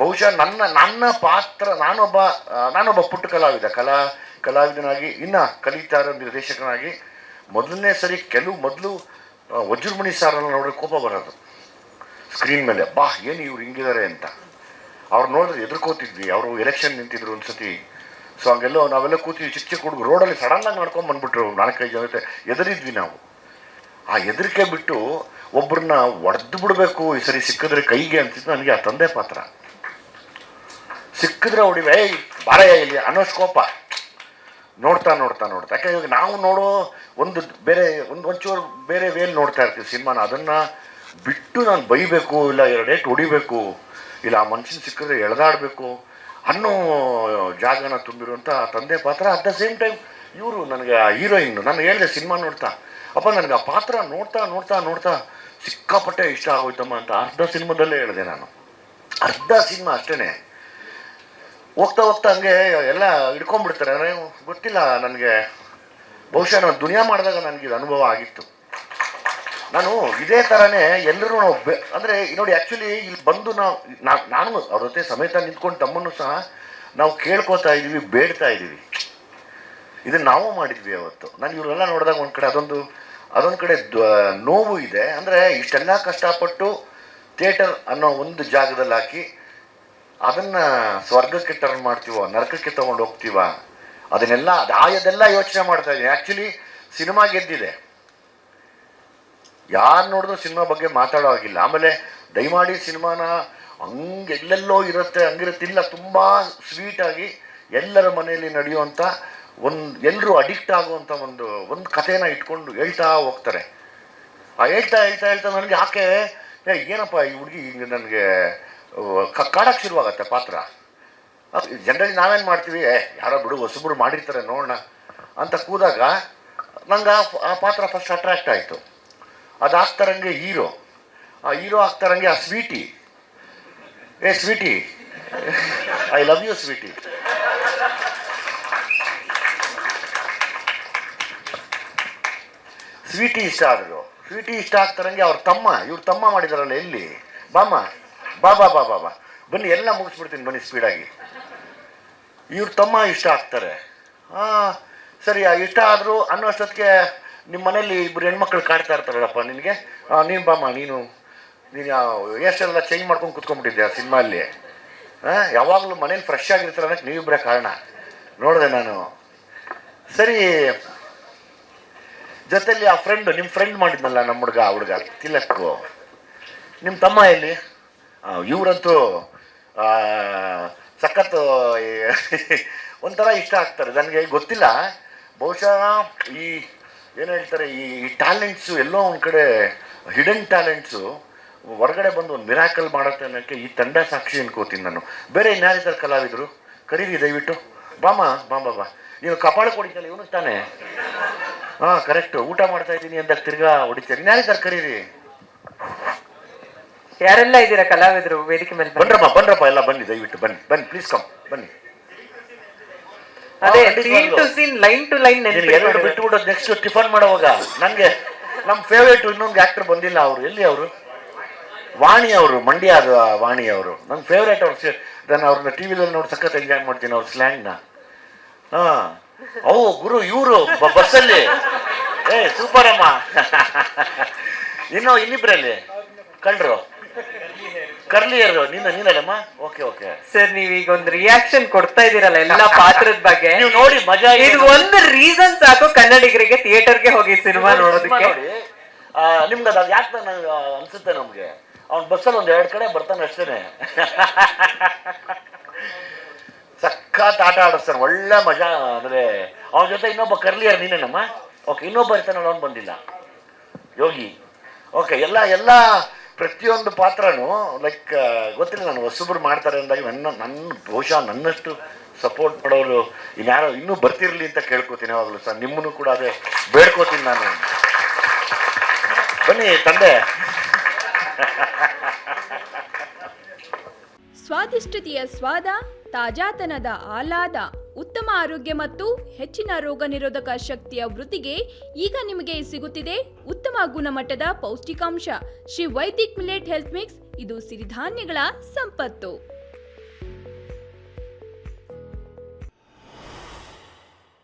ಬಹುಶಃ ನನ್ನ ಪಾತ್ರ ನಾನೊಬ್ಬ ಪುಟ್ಟ ಕಲಾವಿದನಾಗಿ ಇನ್ನು ಕಲಿತಾ ಇರೋ ನಿರ್ದೇಶಕನಾಗಿ ಮೊದಲನೇ ಸರಿ ಮೊದಲು ವಜ್ರಮಣಿ ಸಾರನ್ನು ನೋಡಿದ್ರೆ ಕೋಪ ಬರೋದು ಸ್ಕ್ರೀನ್ ಮೇಲೆ. ಬಾ ಏನು ಇವ್ರು ಹಿಂಗಿದ್ದಾರೆ ಅಂತ. ಅವ್ರು ನೋಡಿದ್ರೆ ಎದುರ್ಕೋತಿದ್ವಿ. ಅವರು ಎಲೆಕ್ಷನ್ ನಿಂತಿದ್ರು ಒಂದ್ಸತಿ. ಸೊ ಹಂಗೆಲ್ಲೋ ನಾವೆಲ್ಲ ಕೂತಿದ್ವಿ, ಚಿಕ್ಕ ಹುಡುಗರು ರೋಡಲ್ಲಿ ಸಡನ್ನಾಗಿ ನಡ್ಕೊಂಡು ಬಂದ್ಬಿಟ್ರು 4-5 ಜನ ಎದುರಿದ್ವಿ ನಾವು. ಆ ಹೆದರಿಕೆ ಬಿಟ್ಟು ಒಬ್ಬರನ್ನ ಒಡೆದು ಬಿಡಬೇಕು ಈ ಸರಿ ಸಿಕ್ಕಿದ್ರೆ ಕೈಗೆ ಅಂತಿದ್ದು ನನಗೆ ಆ ತಂದೆ ಪಾತ್ರ. ಸಿಕ್ಕಿದ್ರೆ ಹೊಡಿವೆ, ಏಯ್ ಬಾರಯ್ಯ ಇಲ್ಲಿ ಅನ್ನೋಷ್ಟು ಕೋಪ. ನೋಡ್ತಾ ಯಾಕೆ ಇವಾಗ ನಾವು ನೋಡೋ ಒಂಚೂರು ಬೇರೆ ವೇಲ್ ನೋಡ್ತಾ ಇರ್ತೀವಿ ಸಿನಿಮಾನ. ಅದನ್ನು ಬಿಟ್ಟು ನಾನು ಬೈಬೇಕು, ಇಲ್ಲ 2 ಏಟು ಹೊಡಿಬೇಕು, ಇಲ್ಲ ಆ ಮನುಷ್ಯನ ಸಿಕ್ಕಿದ್ರೆ ಎಳೆದಾಡಬೇಕು ಅನ್ನೋ ಜಾಗನ ತುಂಬಿರುವಂಥ ತಂದೆ ಪಾತ್ರ. ಅಟ್ ದ ಸೇಮ್ ಟೈಮ್ ಇವರು ನನಗೆ ಆ ಹೀರೋಯಿನ್. ನಾನು ಹೇಳಿದೆ ಸಿನಿಮಾ ನೋಡ್ತಾ, ಅಪ್ಪ ನನಗೆ ಆ ಪಾತ್ರ ನೋಡ್ತಾ ಸಿಕ್ಕಾಪಟ್ಟೆ ಇಷ್ಟ ಆಗೋಯ್ತಮ್ಮ ಅಂತ ಅರ್ಧ ಸಿನಿಮಾದಲ್ಲೇ ಹೇಳಿದೆ ನಾನು. ಅರ್ಧ ಸಿನಿಮಾ ಅಷ್ಟೇ. ಹೋಗ್ತಾ ಹಂಗೆ ಎಲ್ಲ ಹಿಡ್ಕೊಂಡ್ಬಿಡ್ತಾರೆ. ಗೊತ್ತಿಲ್ಲ ನನಗೆ, ಬಹುಶಃ ನಾನು ದುನಿಯಾ ಮಾಡಿದಾಗ ನನಗಿದು ಅನುಭವ ಆಗಿತ್ತು. ನಾನು ಇದೇ ಥರನೇ ಎಲ್ಲರೂ ನಾವು ಅಂದರೆ ನೋಡಿ, ಆ್ಯಕ್ಚುಲಿ ಇಲ್ಲಿ ಬಂದು ನಾನು ಅವ್ರ ಜೊತೆ ಸಮೇತ ನಿಂತ್ಕೊಂಡು ತಮ್ಮನ್ನು ಸಹ ನಾವು ಕೇಳ್ಕೊತಾ ಇದ್ದೀವಿ, ಬೇಡ್ತಾ ಇದ್ದೀವಿ. ಇದನ್ನು ನಾವು ಮಾಡಿದ್ವಿ ಅವತ್ತು. ನಾನು ಇವರೆಲ್ಲ ನೋಡಿದಾಗ ಒಂದು ಕಡೆ ಅದೊಂದು ಕಡೆ ನೋವು ಇದೆ. ಅಂದರೆ ಇಷ್ಟೆಲ್ಲ ಕಷ್ಟಪಟ್ಟು ಥಿಯೇಟರ್ ಅನ್ನೋ ಒಂದು ಜಾಗದಲ್ಲಿ ಹಾಕಿ ಅದನ್ನು ಸ್ವರ್ಗಕ್ಕೆ ಟರ್ನ್ ಮಾಡ್ತೀವೋ, ನರಕಕ್ಕೆ ತೊಗೊಂಡು ಹೋಗ್ತೀವ, ಅದೆಲ್ಲ ಯೋಚನೆ ಮಾಡ್ತಾ ಇದ್ದೀನಿ. ಆ್ಯಕ್ಚುಲಿ ಸಿನಿಮಾ ಗೆದ್ದಿದೆ, ಯಾರು ನೋಡಿದ್ರು ಸಿನಿಮಾ ಬಗ್ಗೆ ಮಾತಾಡೋ ಆಗಿಲ್ಲ. ಆಮೇಲೆ ದಯಮಾಡಿ ಸಿನಿಮಾನ ಎಲ್ಲೆಲ್ಲೋ ಹಂಗಿರುತ್ತಿಲ್ಲ, ತುಂಬ ಸ್ವೀಟಾಗಿ ಎಲ್ಲರ ಮನೆಯಲ್ಲಿ ನಡೆಯುವಂಥ ಎಲ್ಲರೂ ಅಡಿಕ್ಟ್ ಆಗುವಂಥ ಒಂದು ಕಥೆನ ಇಟ್ಕೊಂಡು ಹೇಳ್ತಾ ಹೋಗ್ತಾರೆ. ಹೇಳ್ತಾ ನನಗೆ ಯಾಕೆ ಏನಪ್ಪ ಈ ಹುಡುಗಿ ಹಿಂಗೆ ನನಗೆ ಕಾಡಕ್ಕೆ ಶುರುವಾಗತ್ತೆ ಪಾತ್ರ. ಜನರಲಿ ನಾವೇನು ಮಾಡ್ತೀವಿ, ಯಾರೋ ಬಿಡು ಹೊಸಬ್ರು ಮಾಡಿರ್ತಾರೆ ನೋಡೋಣ ಅಂತ ಕೂದಾಗ ನಂಗೆ ಆ ಪಾತ್ರ ಫಸ್ಟ್ ಅಟ್ರಾಕ್ಟ್ ಆಯಿತು. ಅದು ಆಗ್ತಾರಂಗೆ ಹೀರೋ ಆಗ್ತಾರಂಗೆ ಆ Sweety, Sweety I love you Sweety. Sweety ಇಷ್ಟ ಆದರು. ಸ್ವೀಟಿ ಇಷ್ಟ ಆಗ್ತಾರಂಗೆ ಇವ್ರ ತಮ್ಮ ಮಾಡಿದಾರಲ್ಲ, ಎಲ್ಲಿ ಬಾಮ ಬಾ ಬನ್ನಿ, ಎಲ್ಲ ಮುಗಿಸ್ಬಿಡ್ತೀನಿ ಬನ್ನಿ ಸ್ಪೀಡಾಗಿ. ಇವ್ರ ತಮ್ಮ ಇಷ್ಟ ಆಗ್ತಾರೆ. ಸರಿ, ಇಷ್ಟ ಆದರೂ ಅನ್ನೋ ಅಷ್ಟೊತ್ತಿಗೆ ನಿಮ್ಮ ಮನೇಲಿ 2 ಹೆಣ್ಮಕ್ಳು ಕಾಡ್ತಾ ಇರ್ತಾರಲ್ಲಪ್ಪ ನಿನಗೆ, ನೀನು ಬಾಮ, ನೀನು ಎಷ್ಟೆಲ್ಲ ಚೇಂಜ್ ಮಾಡ್ಕೊಂಡು ಕುತ್ಕೊಂಡ್ಬಿಟ್ಟಿದ್ದೆ ಆ ಸಿನಿಮಾಲ್ಲಿ. ಯಾವಾಗಲೂ ಮನೇಲಿ ಫ್ರೆಶ್ ಆಗಿರ್ತಾರೆ ಅನ್ನೋಕ್ಕೆ ನೀವಿಬ್ಬರೇ ಕಾರಣ ನೋಡಿದೆ ನಾನು. ಸರಿ, ಜೊತೆಲಿ ಆ ನಿಮ್ಮ ಫ್ರೆಂಡ್ ಮಾಡಿದ್ನಲ್ಲ ನಮ್ಮ ಹುಡುಗ ತಿಲಕ್ಕು, ನಿಮ್ಮ ತಮ್ಮ ಎಲ್ಲಿ? ಇವರಂತೂ ಸಖತ್ತು ಒಂಥರ ಇಷ್ಟ ಆಗ್ತಾರೆ ನನಗೆ. ಗೊತ್ತಿಲ್ಲ, ಬಹುಶಃ ಏನು ಹೇಳ್ತಾರೆ, ಈ ಟ್ಯಾಲೆಂಟ್ಸು ಎಲ್ಲೋ ಒಂದು ಕಡೆ ಹಿಡನ್ ಟ್ಯಾಲೆಂಟ್ಸು ಹೊರಗಡೆ ಬಂದು ಒಂದು ಮಿರಾಕಲ್ ಮಾಡುತ್ತೆ ಅನ್ನೋಕ್ಕೆ ಈ ತಂಡ ಸಾಕ್ಷಿ ಅನ್ಕೋತೀನಿ ನಾನು. ಬೇರೆ ಇನ್ಯಾರಿದ್ದಾರೆ ಕಲಾವಿದರು? ಕರೀರಿ ದಯವಿಟ್ಟು. ಬಾಮ ನೀನು ಕಪಾಳ ಹೊಡಿತಲ್ಲ ಇವನು ತಾನೆ? ಕರೆಕ್ಟು. ಊಟ ಮಾಡ್ತಾ ಇದ್ದೀನಿ ಅಂದಾಗ ತಿರ್ಗಾ ಹೊಡಿತಾರೆ. ಇನ್ಯಾರಿದ್ದಾರೆ ಕರೀರಿ. ಯಾರೆಲ್ಲ ಇದ್ದೀರಾ ಕಲಾವಿದರು ವೇದಿಕೆ ಮೇಲೆ? ಬನ್ರಪ್ಪ ಎಲ್ಲ ಬನ್ನಿ, ದಯವಿಟ್ಟು ಬನ್ನಿ ಪ್ಲೀಸ್ ಕಮ್ ಬನ್ನಿ. ಅದೇ scene to scene, line to line ಎರಡು ಬಿಟ್ಬಿಟ್ಟು ನೆಕ್ಸ್ಟ್ ಟಿಫನ್ ಮಾಡೋವಾಗ ನನಗೆ ನಮ್ಮ ಫೇವ್ರೇಟ್ ಇನ್ನೊಂದು ಆಕ್ಟರ್ ಬಂದಿಲ್ಲ. ಅವರು ಎಲ್ಲಿ? ಅವರು ವಾಣಿ ಅವರು, ಮಂಡ್ಯದ ವಾಣಿ ಅವರು ನನ್ನ ಫೇವ್ರೇಟ್. ನಾನು ಅವ್ರನ್ನ ಟಿ ವಿದಲ್ಲಿ ನೋಡಿ ಸಖತ್ ಎಂಜಾಯ್ ಮಾಡ್ತೀನಿ ಅವ್ರ ಸ್ಲ್ಯಾಂಗ್ನ. ಗುರು ಇವರು ಬಸ್ಸಲ್ಲಿ ಸೂಪರ್ ಅಮ್ಮ. ಇನ್ನಿಬ್ರಲ್ಲಿ ಕಳ್ರು ಕರ್ಲಿಯರು ನೀನಲ್ಲಮ್ಮ? ಓಕೆ ಸರ್, ನೀವೀಗ ಒಂದು ರಿಯಾಕ್ಷನ್ ಕೊಡ್ತಾ ಇದೀರಲ್ಲ ಎಲ್ಲ ಪಾತ್ರದ ಬಗ್ಗೆ, ನೀವು ನೋಡಿ ಮಜಾ. ಇದು ಒಂದು ರೀಸನ್ ಸಾಕು ಕನ್ನಡಿಗರಿಗೆ ಥಿಯೇಟರ್ಗೆ ಹೋಗಿ ಸಿನಿಮಾ ನೋಡೋದಕ್ಕೆ. ನಿಮ್ಗೆ ಅದು ಯಾಕೆ ಅನ್ಸುತ್ತೆ ನಮ್ಗೆ, ಅವ್ನು ಬಸ್ಸಲ್ಲಿ 1-2 ಕಡೆ ಬರ್ತಾನೆ ಅಷ್ಟೇನೆ. ಸಖತ್ ಆಟ ಆಡಿಸ್ತಾನೆ, ಒಳ್ಳೆ ಮಜಾ. ಅಂದರೆ ಅವನ ಜೊತೆ ಇನ್ನೊಬ್ಬ ಕರ್ಲಿಯರ್ ನೀನೇನಮ್ಮ? ಓಕೆ, ಇನ್ನೊಬ್ಬ ಇರ್ತಾನಲ್ಲ, ಅವ್ನು ಬಂದಿಲ್ಲ, ಯೋಗಿ. ಓಕೆ, ಎಲ್ಲ ಪ್ರತಿಯೊಂದು ಪಾತ್ರನೂ ಲೈಕ್ ಗೊತ್ತಿಲ್ಲ, ನಾನು ಹೊಸಬ್ರು ಮಾಡ್ತಾರೆ ಅಂದಾಗ ಬಹುಶಃ ನನ್ನಷ್ಟು ಸಪೋರ್ಟ್ ಮಾಡೋರು ಇನ್ಯಾರೋ ಇನ್ನೂ ಬರ್ತಿರ್ಲಿ ಅಂತ ಕೇಳ್ಕೊತೀನಿ ಯಾವಾಗಲೂ ಸರ್. ನಿಮ್ಮನ್ನು ಕೂಡ ಅದೇ ಬೇಡ್ಕೋತೀನಿ ನಾನು. ಬನ್ನಿ ತಂದೆ. ಸ್ವಾದಿಷ್ಟತೆಯ ಸ್ವಾದ, ತಾಜಾತನದ ಆಹ್ಲಾದ, ಉತ್ತಮ ಆರೋಗ್ಯ ಮತ್ತು ಹೆಚ್ಚಿನ ರೋಗ ನಿರೋಧಕ ಶಕ್ತಿಯ ವೃದ್ಧಿಗೆ ಈಗ ನಿಮಗೆ ಸಿಗುತ್ತಿದೆ ಉತ್ತಮ ಗುಣಮಟ್ಟದ ಪೌಷ್ಟಿಕಾಂಶ Shri Vaidik millet health mix. ಇದು ಸಿರಿಧಾನ್ಯಗಳ ಸಂಪತ್ತು.